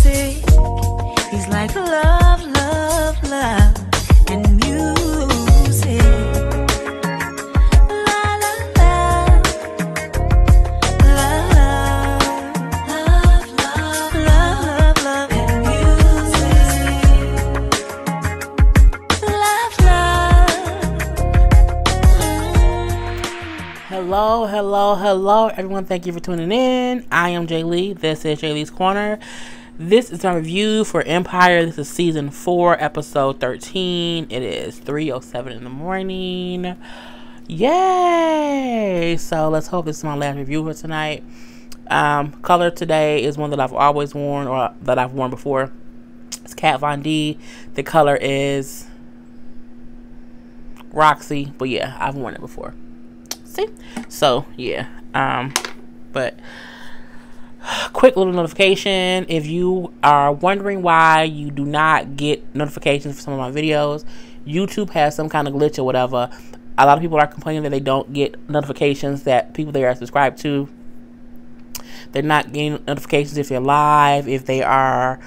music. He's like love, love, love, and music. La la la, love, love, love, love, love, and music. Love, love. Hello, everyone. Thank you for tuning in. I am Jay Lee. This is Jay Lee's Corner. This is my review for Empire. This is season 4, episode 13. It is 3:07 in the morning. Yay! So let's hope this is my last review for tonight. Color today is one that I've always worn, or that I've worn before. It's Kat Von D. The color is Roxy, but yeah, I've worn it before. See? So yeah. But quick little notification: if you are wondering why you do not get notifications for some of my videos, YouTube has some kind of glitch or whatever. A lot of people are complaining that they don't get notifications that people they are subscribed to. They're not getting notifications if you're live, if they are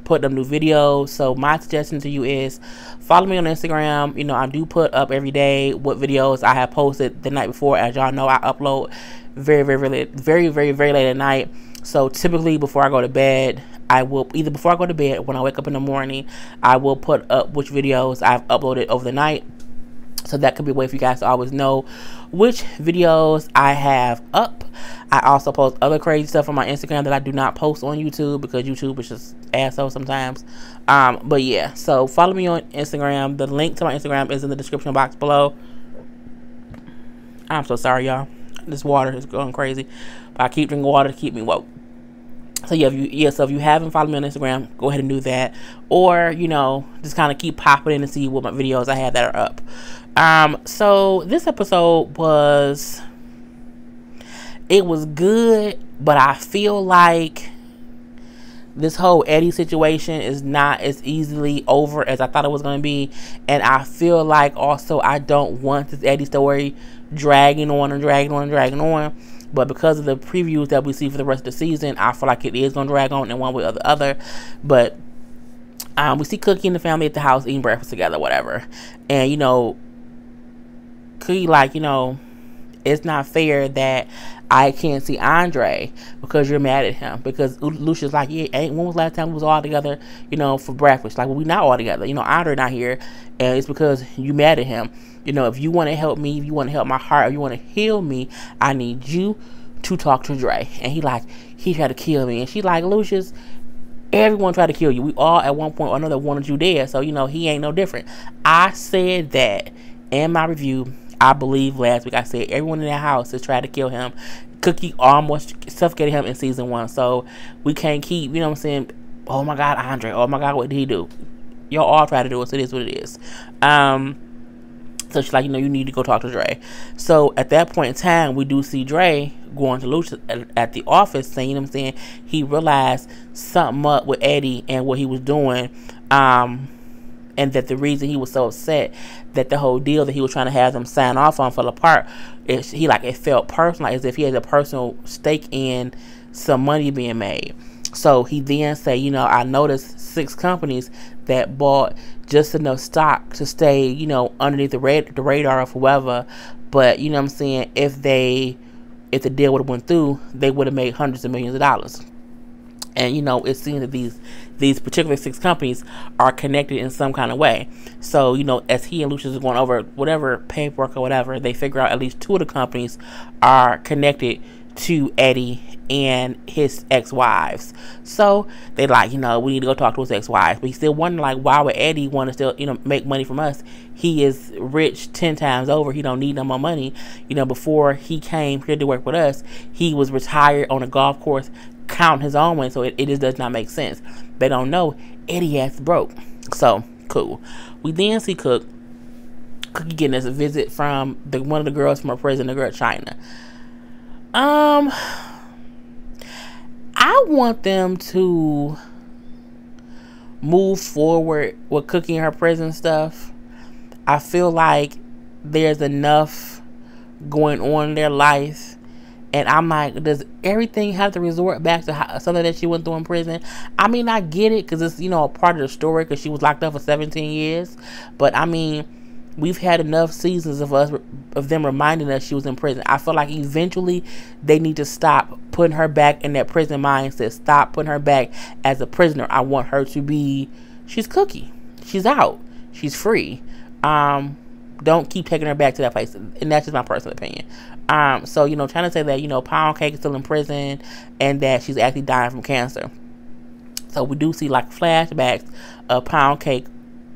putting up new videos. So my suggestion to you is follow me on Instagram. You know, I do put up every day what videos I have posted the night before. As y'all know, I upload very late at night. So typically before I go to bed, I will either before I go to bed, when I wake up in the morning, I will put up which videos I've uploaded over the night. So that could be a way for you guys to always know which videos I have up. I also post other crazy stuff on my Instagram that I do not post on YouTube because YouTube is just asshole sometimes. But yeah, so follow me on Instagram. The link to my Instagram is in the description box below. I'm so sorry, y'all. This water is going crazy. But I keep drinking water to keep me woke. So yeah, so if you haven't followed me on Instagram, go ahead and do that. Or, you know, just kind of keep popping in and see what my videos I have that are up. So this episode was good, but I feel like this whole Eddie situation is not as easily over as I thought it was going to be. And I feel like also I don't want this Eddie story dragging on. But because of the previews that we see for the rest of the season, I feel like it is going to drag on in one way or the other. But we see Cookie and the family at the house eating breakfast together, whatever. And, you know, Cookie like, you know, it's not fair that I can't see Andre because you're mad at him. Because Lucia's like, yeah, when was the last time we was all together, you know, for breakfast? Like, well, we not all together. You know, Andre not here. And it's because you mad at him. You know, if you want to help me, if you want to help my heart, if you want to heal me, I need you to talk to Dre. And he tried to kill me. And she like, Lucius, everyone tried to kill you. We all at one point or another wanted you dead. So, you know, he ain't no different. I said that in my review. I believe last week I said everyone in that house has tried to kill him. Cookie almost suffocated him in season 1. So we can't keep, you know what I'm saying, oh my God, Andre, oh my God, what did he do? Y'all all try to do it, so it is what it is. So she's like, you know, you need to go talk to Dre. So at that point in time, we do see Dre going to Lucia at the office saying, you know what I'm saying, he realized something up with Eddie and what he was doing. And that the reason he was so upset that the whole deal that he was trying to have them sign off on fell apart, it felt personal, as if he had a personal stake in some money being made. So he then said, you know, I noticed 6 companies that bought just enough stock to stay, you know, underneath the radar of whoever. But, you know what I'm saying, if the deal would have went through, they would have made hundreds of millions of dollars. And, you know, it seems that these particular 6 companies are connected in some kind of way. So, you know, as he and Lucius are going over whatever paperwork or whatever, they figure out at least 2 of the companies are connected to Eddie and his ex-wives. So they like, you know, we need to go talk to his ex-wives. But he's still wondering, like, why would Eddie want to still, you know, make money from us? He is rich 10 times over. He don't need no more money. You know, before he came here to work with us, he was retired on a golf course, count his own way, so it just does not make sense. They don't know Eddie ass broke. So cool. We then see Cookie getting us a visit from one of the girls from her prison, the girl China. I want them to move forward with Cookie and her prison stuff. I feel like there's enough going on in their life And I'm like, does everything have to resort back to something that she went through in prison? I mean, I get it because it's, a part of the story because she was locked up for 17 years. But I mean, we've had enough seasons of them reminding us she was in prison. I feel like eventually they need to stop putting her back in that prison mindset. Stop putting her back as a prisoner. I want her to be, she's Cookie. She's out. She's free. Don't keep taking her back to that place. And that's just my personal opinion. So, trying to say that, Pound Cake is still in prison and that she's actually dying from cancer. So we do see like flashbacks of Pound Cake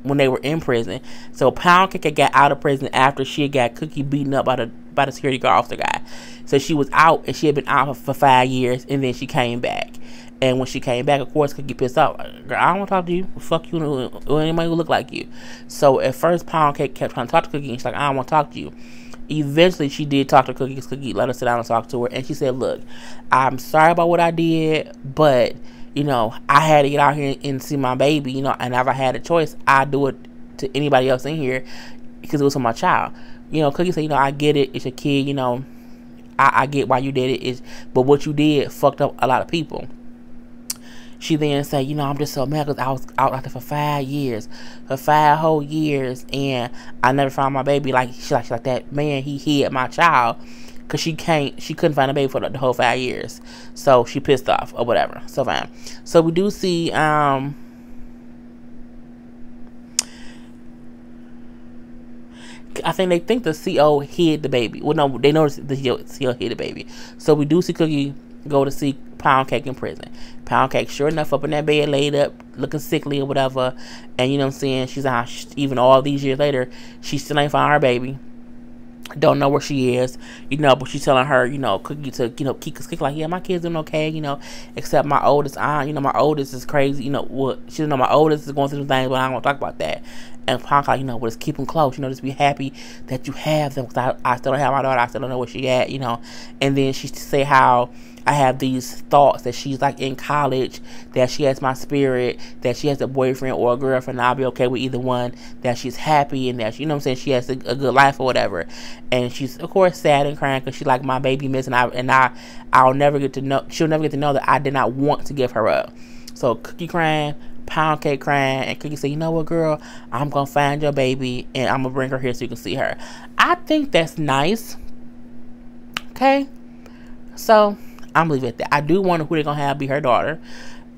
when they were in prison. So Pound Cake got out of prison after she got Cookie beaten up by the security guard officer guy. So she was out, and she had been out for 5 years, and then she came back. And when she came back, of course, Cookie pissed off. Girl, I don't want to talk to you. Fuck you or anybody who look like you. So at first, Pound Cake kept trying to talk to Cookie, and she's like, I don't want to talk to you. Eventually, she did talk to Cookie because Cookie let her sit down and talk to her. And she said, look, I'm sorry about what I did, but, I had to get out here and see my baby, and if I had a choice, I'd do it to anybody else in here because it was for my child. Cookie said, I get it. It's your kid, I get why you did it. But what you did fucked up a lot of people. She then said, I'm just so mad because I was out there for 5 years, for 5 whole years, and I never found my baby. Like, she's like that man, he hid my child because she couldn't find a baby for the whole 5 years. So she pissed off or whatever. So fine. So we do see, I think they think the CO hid the baby. Well, no, they noticed the CO hid the baby. So we do see Cookie go to see Pound Cake in prison. Pound Cake, sure enough, up in that bed, laid up, looking sickly or whatever. And you know what I'm saying? She's out, even all these years later, she still ain't found her baby. Don't know where she is, but she's telling her, Cookie to, keep Cookie like, yeah, my kid's doing okay, except my oldest aunt, my oldest is crazy, she my oldest is going through some things, but I don't want to talk about that. And Pound Cake, well, just keep them close, just be happy that you have them, because I still don't have my daughter, I still don't know where she at, and then she say how I have these thoughts that she's like in college, that she has my spirit, that she has a boyfriend or a girlfriend, and I'll be okay with either one, that she's happy, and that, she has a good life or whatever. And she's, of course, sad and crying because she's like, my baby missing, I'll never get to know, she'll never get to know that I did not want to give her up. So Cookie crying, Pound Cake crying, and Cookie say, you know what, girl, I'm going to find your baby, and I'm going to bring her here so you can see her. I think that's nice. Okay? So I'm gonna leave it at that. I do wonder who they're gonna have be her daughter.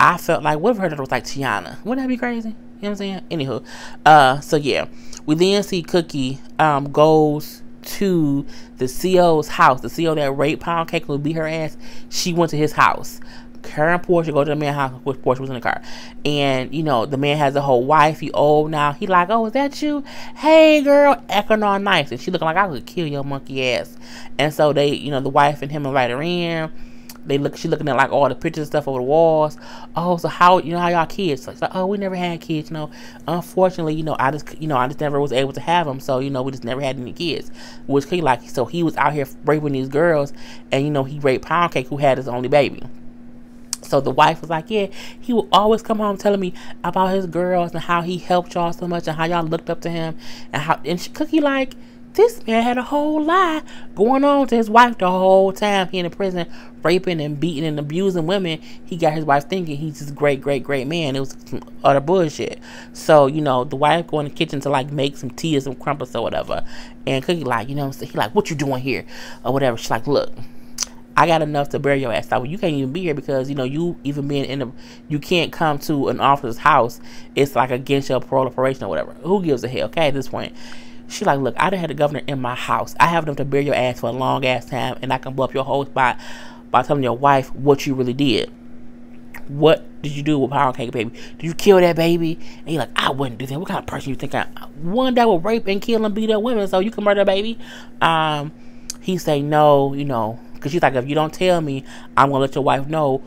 I felt like, what if her daughter was like Tiana? Wouldn't that be crazy? You know what I'm saying? Anywho, so yeah, we then see Cookie goes to the CO's house. The CO that raped Pound Cake will beat her ass. She went to his house. Her and Portia go to the man's house, which Portia was in the car. And, the man has a whole wife. He old now. He like, oh, is that you? Hey, girl. Acting all nice. And she looking like, I could kill your monkey ass. And so they, the wife and him invite her in. She looking at like all the pictures and stuff over the walls. Oh, so how y'all kids? Like, oh, we never had kids. Unfortunately, I just never was able to have them. So, we just never had any kids. Which he like, so he was out here raping these girls, and he raped Pound Cake, who had his only baby. So the wife was like, yeah, he would always come home telling me about his girls and how he helped y'all so much and how y'all looked up to him, and Cookie like, this man had a whole lie going on to his wife the whole time he in the prison, raping and beating and abusing women. He got his wife thinking he's this great, great, great man. It was some utter bullshit. So, the wife go in the kitchen to like make some tea or some crumpets or whatever. And Cookie like, he like, what you doing here? Or whatever. She's like, look, I got enough to bury your ass. Like, well, you can't even be here because, you even being you can't come to an officer's house. It's like against your parole or probation or whatever. Who gives a hell? Okay, at this point. She like, look, I done had the governor in my house. I have enough to bury your ass for a long ass time, and I can blow up your whole spot by telling your wife what you really did. What did you do with Pound Cake baby? Did you kill that baby? And you're like, I wouldn't do that. What kind of person you think I am? One that will rape and kill and beat up women so you can murder a baby? He say no, because she's like, if you don't tell me, I'm going to let your wife know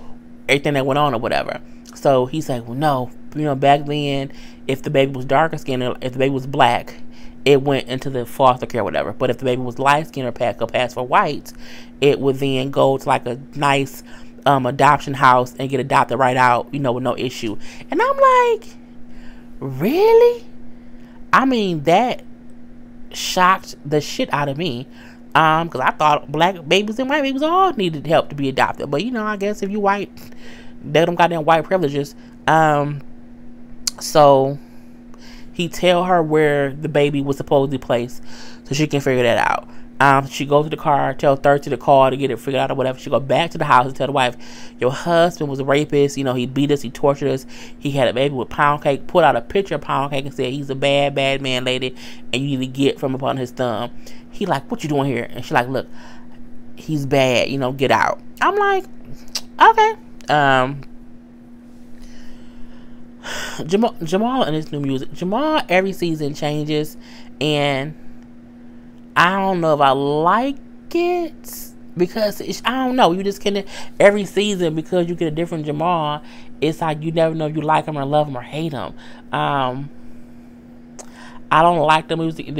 everything that went on or whatever. So he's like, well, no, back then, if the baby was darker skinned, or if the baby was black, it went into the foster care or whatever. But if the baby was light skinned or passed for white, it would then go to like a nice adoption house and get adopted right out, with no issue. And I'm like, really? I mean, that shocked the shit out of me. Because I thought black babies and white babies all needed help to be adopted. But, I guess if you white, they don't got them white privileges. So he tell her where the baby was supposedly placed so she can figure that out. She goes to the car, tell Thirsty to call to get it figured out or whatever. She go back to the house and tell the wife, your husband was a rapist. He beat us, he tortured us, he had a baby with pound cake. Put out a picture of pound cake and said he's a bad, bad man, lady, and you need to get from upon his thumb. He like, what you doing here? And she like, look, he's bad, get out. I'm like, okay. Jamal and his new music. Jamal every season changes, and I don't know if I like it because I don't know. You just can't every season because you get a different Jamal. It's like you never know if you like him or love him or hate him. I don't like the music.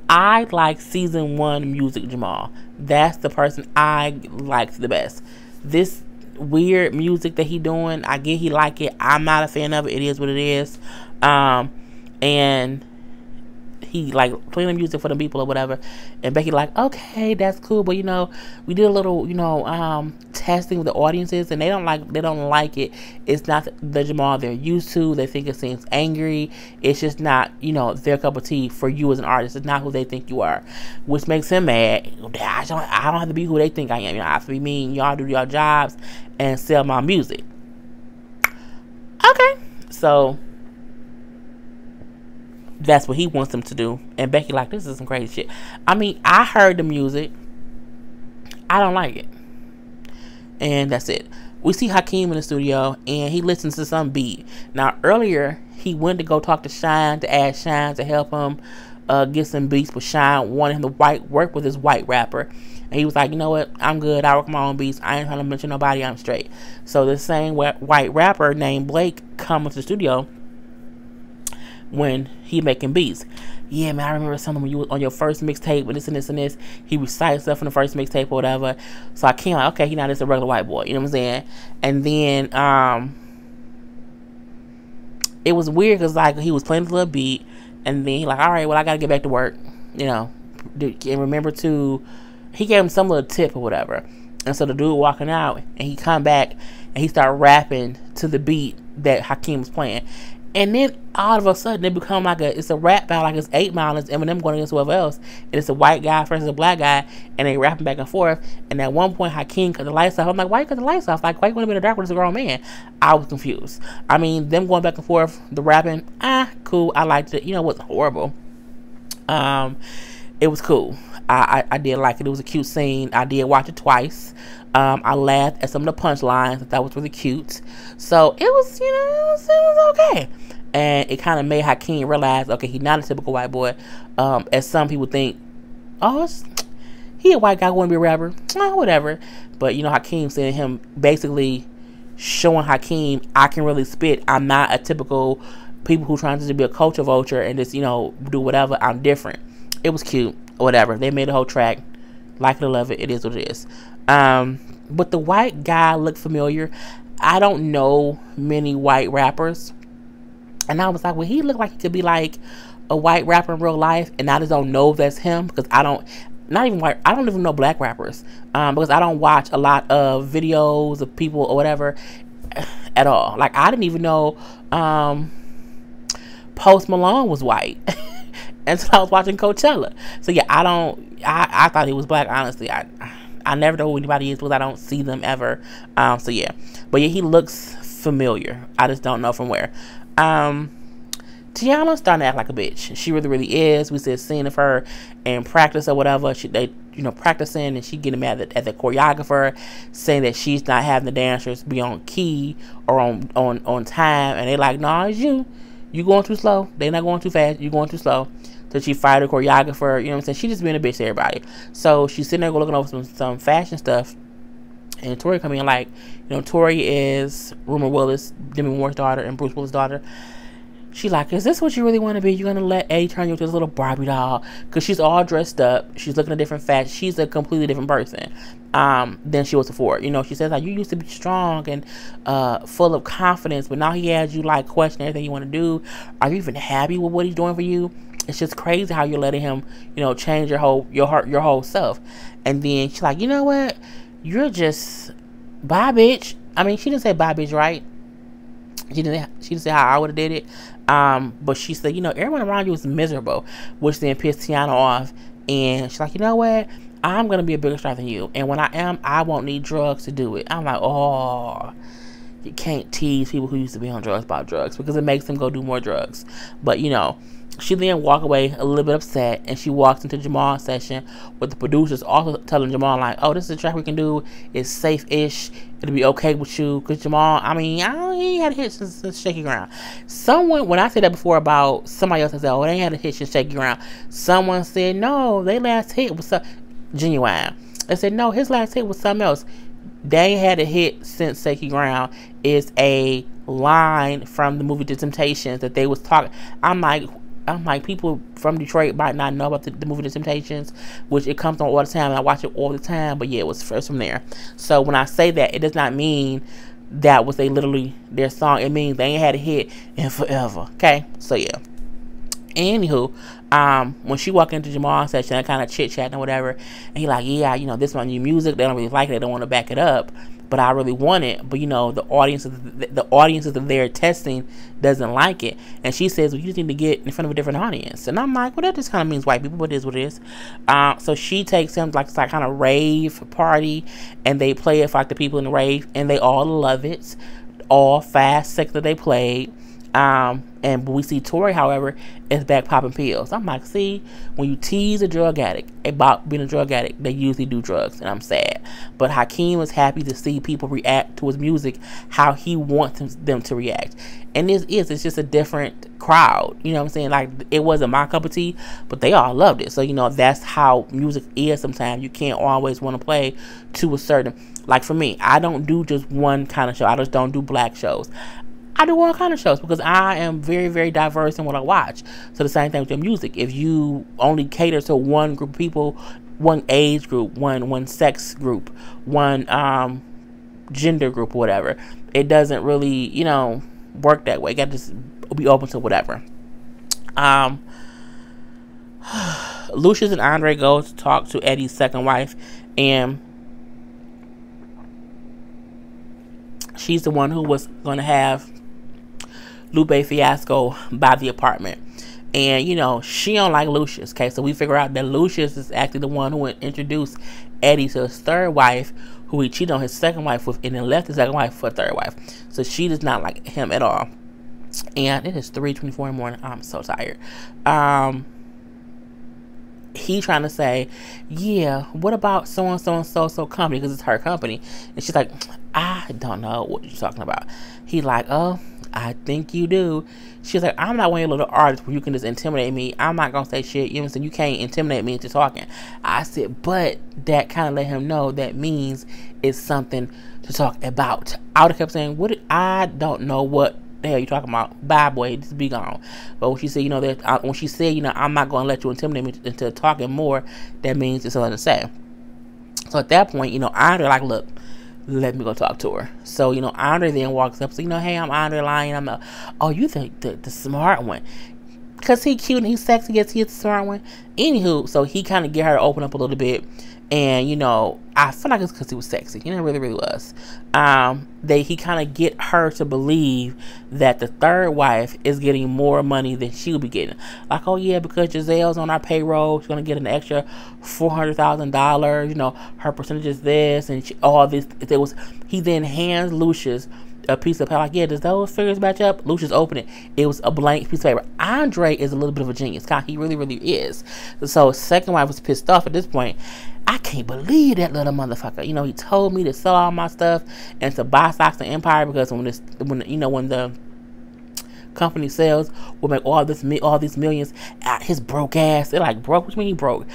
I like season 1 music Jamal. That's the person I like the best. This weird music that he doing, I get he like it. I'm not a fan of it. It is what it is. And he like playing the music for the people or whatever, and Becky like, okay, that's cool, but we did a little testing with the audiences, and they don't like it. It's not the Jamal they're used to. They think it seems angry. It's just not their cup of tea for you as an artist. It's not who they think you are, which makes him mad. I don't have to be who they think I am. I have to be mean. Y'all do your jobs and sell my music. Okay, so that's what he wants them to do. And Becky like, this is some crazy shit. I mean, I heard the music. I don't like it. And that's it. We see Hakeem in the studio, and he listens to some beat. Now, earlier, he went to go talk to Shine to ask Shine to help him get some beats, but Shine wanted him to work with his white rapper. And he was like, you know what? I'm good. I work my own beats. I ain't trying to mention nobody. I'm straight. So the same white rapper named Blake comes to the studio when he making beats. Yeah, man, I remember some of you on your first mixtape with this and this and this. He recites stuff from the first mixtape or whatever. So I came like, okay, he not just a regular white boy. You know what I'm saying? And then it was weird because like he was playing a little beat, and then he like, all right, well, I gotta get back to work. And remember to, he gave him some little tip or whatever. And so the dude walking out, and he come back and he started rapping to the beat that Hakeem was playing. And then all of a sudden it become like it's a rap battle, like it's 8 Mile and Eminem going against whoever else. And it's a white guy versus a black guy, and they rapping back and forth. And at one point Hakeem cut the lights off. I'm like, why you cut the lights off? Like, why you want to be in the dark with this grown man? I was confused. I mean, them going back and forth, the rapping, cool. I liked it. It wasn't horrible. It was cool. I did like it. It was a cute scene. I did watch it twice. I laughed at some of the punchlines. That was really cute. So it was, it was okay. And it kind of made Hakeem realize, okay, he's not a typical white boy. As some people think, oh, he a white guy going to be a rapper. Oh, whatever. But, Hakeem saying him basically showing Hakeem, I can really spit. I'm not a typical people who trying to be a culture vulture and just, do whatever. I'm different. It was cute. Whatever. They made a whole track. Like it or love it. It is what it is. But the white guy looked familiar. I don't know many white rappers. And I was like, well, he looked like he could be like a white rapper in real life. And I just don't know if that's him because I don't even know black rappers. Because I don't watch a lot of videos of people or whatever at all. Like, I didn't even know Post Malone was white until I was watching Coachella. So yeah, I thought he was black, honestly. I never know who anybody is because I don't see them ever. So yeah. But yeah, he looks familiar. I just don't know from where. Tiana's starting to act like a bitch. She really, really is. We said scene of her in practice or whatever. They practicing, and she getting mad at the choreographer, saying that she's not having the dancers be on key or on time. And they like, nah, it's you. You going too slow. They not going too fast. You going too slow. So she fired the choreographer. You know what I'm saying? She just being a bitch to everybody. So she's sitting there looking over some fashion stuff. And Tori come in like, Tori is Rumor Willis, Demi Moore's daughter, and Bruce Willis' daughter. She like, is this what you really want to be? You're going to let A turn you into this little Barbie doll? Because she's all dressed up. She's looking at different fashion. She's a completely different person than she was before. She says, like, you used to be strong and full of confidence, but now he has you, like, questioning everything you want to do. Are you even happy with what he's doing for you? it's just crazy how you're letting him, change your whole self. And then she's like, you know what? You're just bye, bitch. I mean, she didn't say bye, bitch, right? She didn't say how I would have did it. But she said, everyone around you is miserable, which then pissed Tiana off. And she's like, you know what? I'm gonna be a bigger star than you, and when I am, I won't need drugs to do it. I'm like, oh, you can't tease people who used to be on drugs about drugs, because it makes them go do more drugs. But she then walked away a little bit upset, and she walks into Jamal's session with the producers also telling Jamal, like, oh, this is a track we can do. It's safe-ish. It'll be okay with you. Because Jamal, I mean, he had a hit since Shaky Ground. Someone, when I said that before about somebody else, I said, oh, they had a hit since Shaky Ground. Someone said, no, they last hit was Genuine. They said, no, his last hit was something else. They had a hit since Shaky Ground is a line from the movie The Temptations that they was talking. I'm like, people from Detroit might not know about the movie The Temptations, which it comes on all the time, and I watch it all the time, but yeah, it was first from there. So when I say that, it does not mean that was their song. It means they ain't had a hit in forever. Okay? So yeah. Anywho, when she walked into Jamal's session, I kind of chit-chatting or whatever, and he like, yeah, this is my new music. They don't really like it. They don't want to back it up, but I really want it. But the audiences that they're testing doesn't like it. And she says, well, you just need to get in front of a different audience. And I'm like, well, that just kind of means white people, but it is what it is. So she takes him like kind of rave party, and they play it for like the people in the rave, and they all love it. All 5 seconds that they played. And we see Tori, however, is back popping pills. I'm like, see, when you tease a drug addict about being a drug addict, they usually do drugs, and I'm sad. But Hakeem was happy to see people react to his music how he wants them to react. And it's just a different crowd. You know what I'm saying? Like, it wasn't my cup of tea, but they all loved it. So, that's how music is sometimes. You can't always want to play to a certain, like for me, I don't do just one kind of show. I just don't do black shows. I do all kind of shows because I am very, very diverse in what I watch. So the same thing with your music. If you only cater to one group of people, one age group, one sex group, one gender group or whatever, it doesn't really, work that way. You got to just be open to whatever. Lucius and Andre go to talk to Eddie's second wife, and she's the one who was going to have Lupe Fiasco buy the apartment. And, she don't like Lucius. Okay, so we figure out that Lucius is actually the one who introduced Eddie to his third wife, who he cheated on his second wife with, and then left his second wife for a third wife. So she does not like him at all. And it is 3:24 in the morning. I'm so tired. He trying to say, yeah, what about so company, because it's her company. And she's like, I don't know what you're talking about. He's like, oh, I think you do. She's like, I'm not one of your little artists where you can just intimidate me. I'm not gonna say shit. You know what I'm saying? You can't intimidate me into talking. I said, but that kind of let him know that means it's something to talk about. I would have kept saying, I don't know what the hell you talking about. Bye, boy, just be gone. But when she said, when she said, I'm not gonna let you intimidate me into talking more, that means it's something to say. So at that point, Andre like, look, let me go talk to her. So, Andre then walks up. So, hey, I'm Andre Lyon. Oh, you think the smart one. Because he cute and he's sexy. Yes, he's the smart one. Anywho, so he kind of get her to open up a little bit. And, I feel like it's because he was sexy. He really, really was. He kind of get her to believe that the third wife is getting more money than she'll be getting. Like, oh, yeah, because Giselle's on our payroll, she's going to get an extra $400,000. Her percentage is this and all this. He then hands Lucius a piece of paper. Like, yeah, does those figures match up? Lucius opened it. It was a blank piece of paper. Andre is a little bit of a genius. God, he really, really is. So second wife was pissed off at this point. I can't believe that little motherfucker. He told me to sell all my stuff and to buy stocks in Empire, because when the company sells, we'll make all these millions. His broke ass. They're like, broke? Which mean he broke?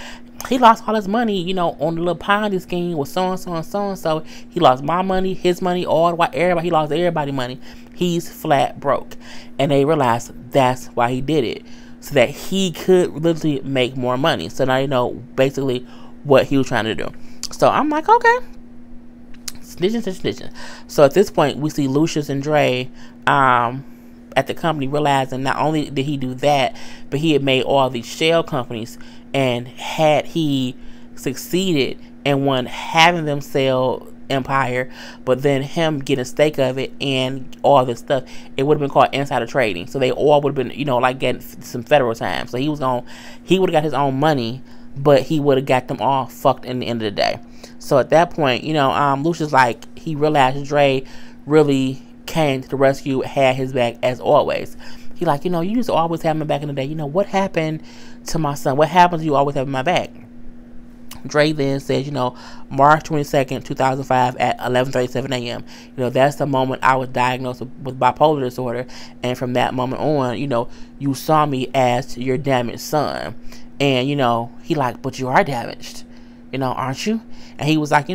He lost all his money, on the little Ponzi scheme with so and so and so and so. He lost my money, his money, everybody. He lost everybody's money. He's flat broke, and they realized that's why he did it, so that he could literally make more money. So now you know basically what he was trying to do. So I'm like, okay, snitching. So at this point, we see Lucius and Dre at at the company, realizing not only did he do that, but he had made all these shell companies, and had he succeeded in one having them sell Empire, but then him getting a stake of it and all this stuff, it would have been called insider trading. So they all would have been, like getting some federal time. So he would have got his own money, but he would have got them all fucked in the end of the day. So at that point, Lucius, like, he realized Dre really came to the rescue, had his back as always. He like, you used to always have my back in the day. What happened to my son? What happened to you always having my back? Dre then says, March 22nd, 2005 at 11:37 a.m. That's the moment I was diagnosed with bipolar disorder. And from that moment on, you saw me as your damaged son. And, he like, but you are damaged, aren't you? And he was like,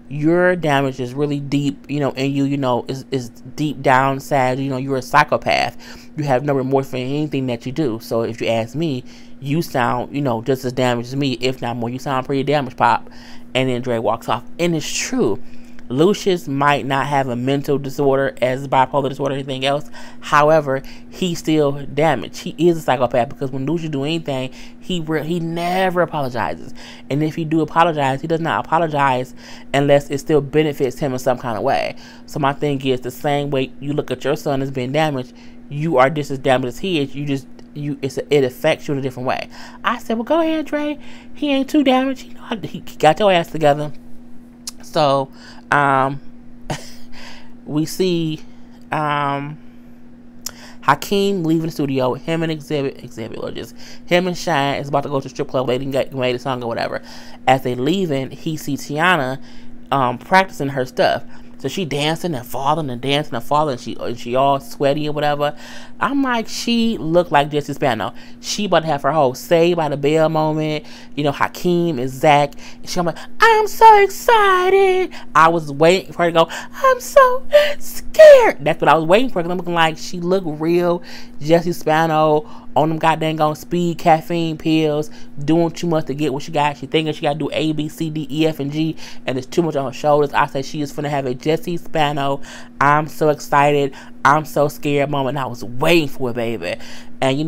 your damage is really deep, in you, is deep down sad. You're a psychopath. You have no remorse for anything that you do. So if you ask me, you sound, just as damaged as me, if not more. You sound pretty damaged, Pop. And then Dre walks off. And it's true. Lucius might not have a mental disorder as bipolar disorder or anything else. However, he's still damaged. He is a psychopath, because when Lucius do anything, he never apologizes. And if he do apologize, he does not apologize unless it still benefits him in some kind of way. So my thing is, the same way you look at your son as being damaged, you are just as damaged as he is. It affects you in a different way. I said, well, go ahead, Dre. He ain't too damaged. He got your ass together. So, we see Hakeem leaving the studio. Him and Exhibit, or just him and Shine is about to go to a strip club. They didn't get made a song or whatever. As they leaving, he sees Tiana practicing her stuff. So she dancing and falling and dancing and falling. And she all sweaty or whatever. I'm like, she looked like Jessie Spano. She about to have her whole Saved by the Bell moment. Hakeem is Zach. And I'm like, I'm so excited. I was waiting for her to go, I'm so scared. That's what I was waiting for. Because I'm looking like she looked real Jessie Spano on them goddamn speed caffeine pills, doing too much to get what she got. She thinking she got to do A, B, C, D, E, F, and G, and it's too much on her shoulders. I said she is finna have a Jessie Spano, I'm so excited, I'm so scared moment. I was waiting for it, baby. And,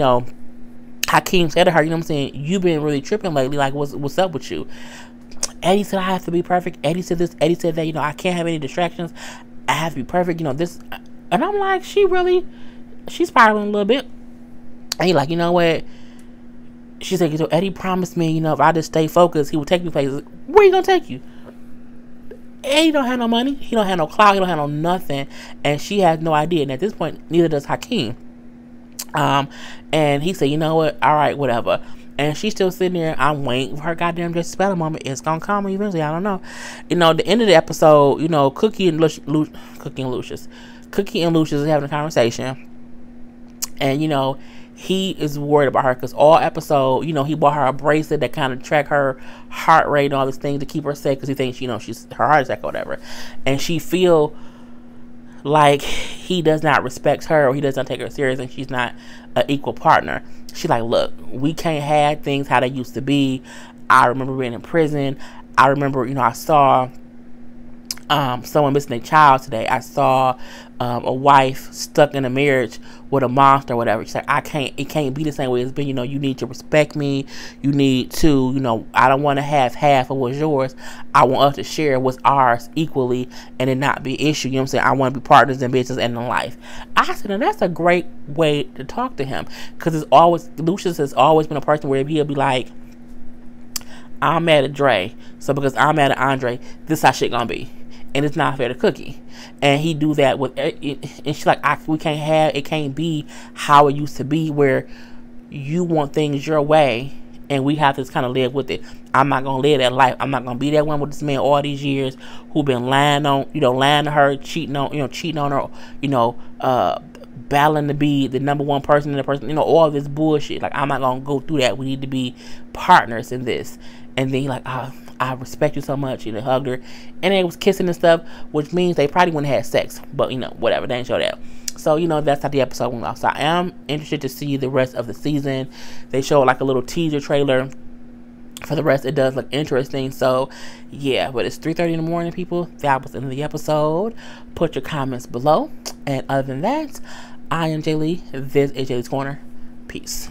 Hakeem said to her, what I'm saying, you've been really tripping lately. Like, what's up with you? Eddie said I have to be perfect. Eddie said this. Eddie said that, I can't have any distractions. I have to be perfect, this. And I'm like, she's spiraling a little bit. And he like, what? She said, Eddie promised me, if I just stay focused, he would take me places. Where you gonna take you? Eddie don't have no money. He don't have no clout. He don't have no nothing. And she has no idea. And at this point, neither does Hakeem. And he said, what? All right, whatever. And she's still sitting there. I'm waiting for her goddamn just spell moment. It's gonna come eventually. I don't know. The end of the episode, Cookie and Lucius is having a conversation. And, he is worried about her because all episode, he bought her a bracelet that kind of track her heart rate and all this thing to keep her safe, because he thinks, she's her heart attack or whatever. And she feel like he does not respect her, or he does not take her serious, and she's not an equal partner. She like, look, we can't have things how they used to be. I remember being in prison. I remember, I saw someone missing a child today. I saw a wife stuck in a marriage with a monster or whatever. She's like, it can't be the same way it's been. You need to respect me. You need to, I don't want to have half of what's yours. I want us to share what's ours equally and it not be an issue. I'm saying? I want to be partners in business and in life. I said, and that's a great way to talk to him, because Lucius has always been a person where he'll be like, I'm mad at Dre, so because I'm mad at Andre, this how shit gonna be. And it's not fair to Cookie. And he do that with it. And she's like, we can't have, it can't be how it used to be, where you want things your way and we have to just kind of live with it. I'm not gonna live that life. I'm not gonna be that one with this man all these years who been lying to her, cheating on her, battling to be the number one person in the person, all this bullshit. Like, I'm not gonna go through that. We need to be partners in this. And then he like, I respect you so much. He hugged her, and they was kissing and stuff, which means they probably wouldn't have had sex. But whatever, they didn't show that. So that's how the episode went off. So I am interested to see the rest of the season. They showed like a little teaser trailer for the rest. It does look interesting. So yeah, but it's 3:30 in the morning, people. That was the end of the episode. Put your comments below. And other than that, I am Jay Lee. This is Jaylee's Corner. Peace.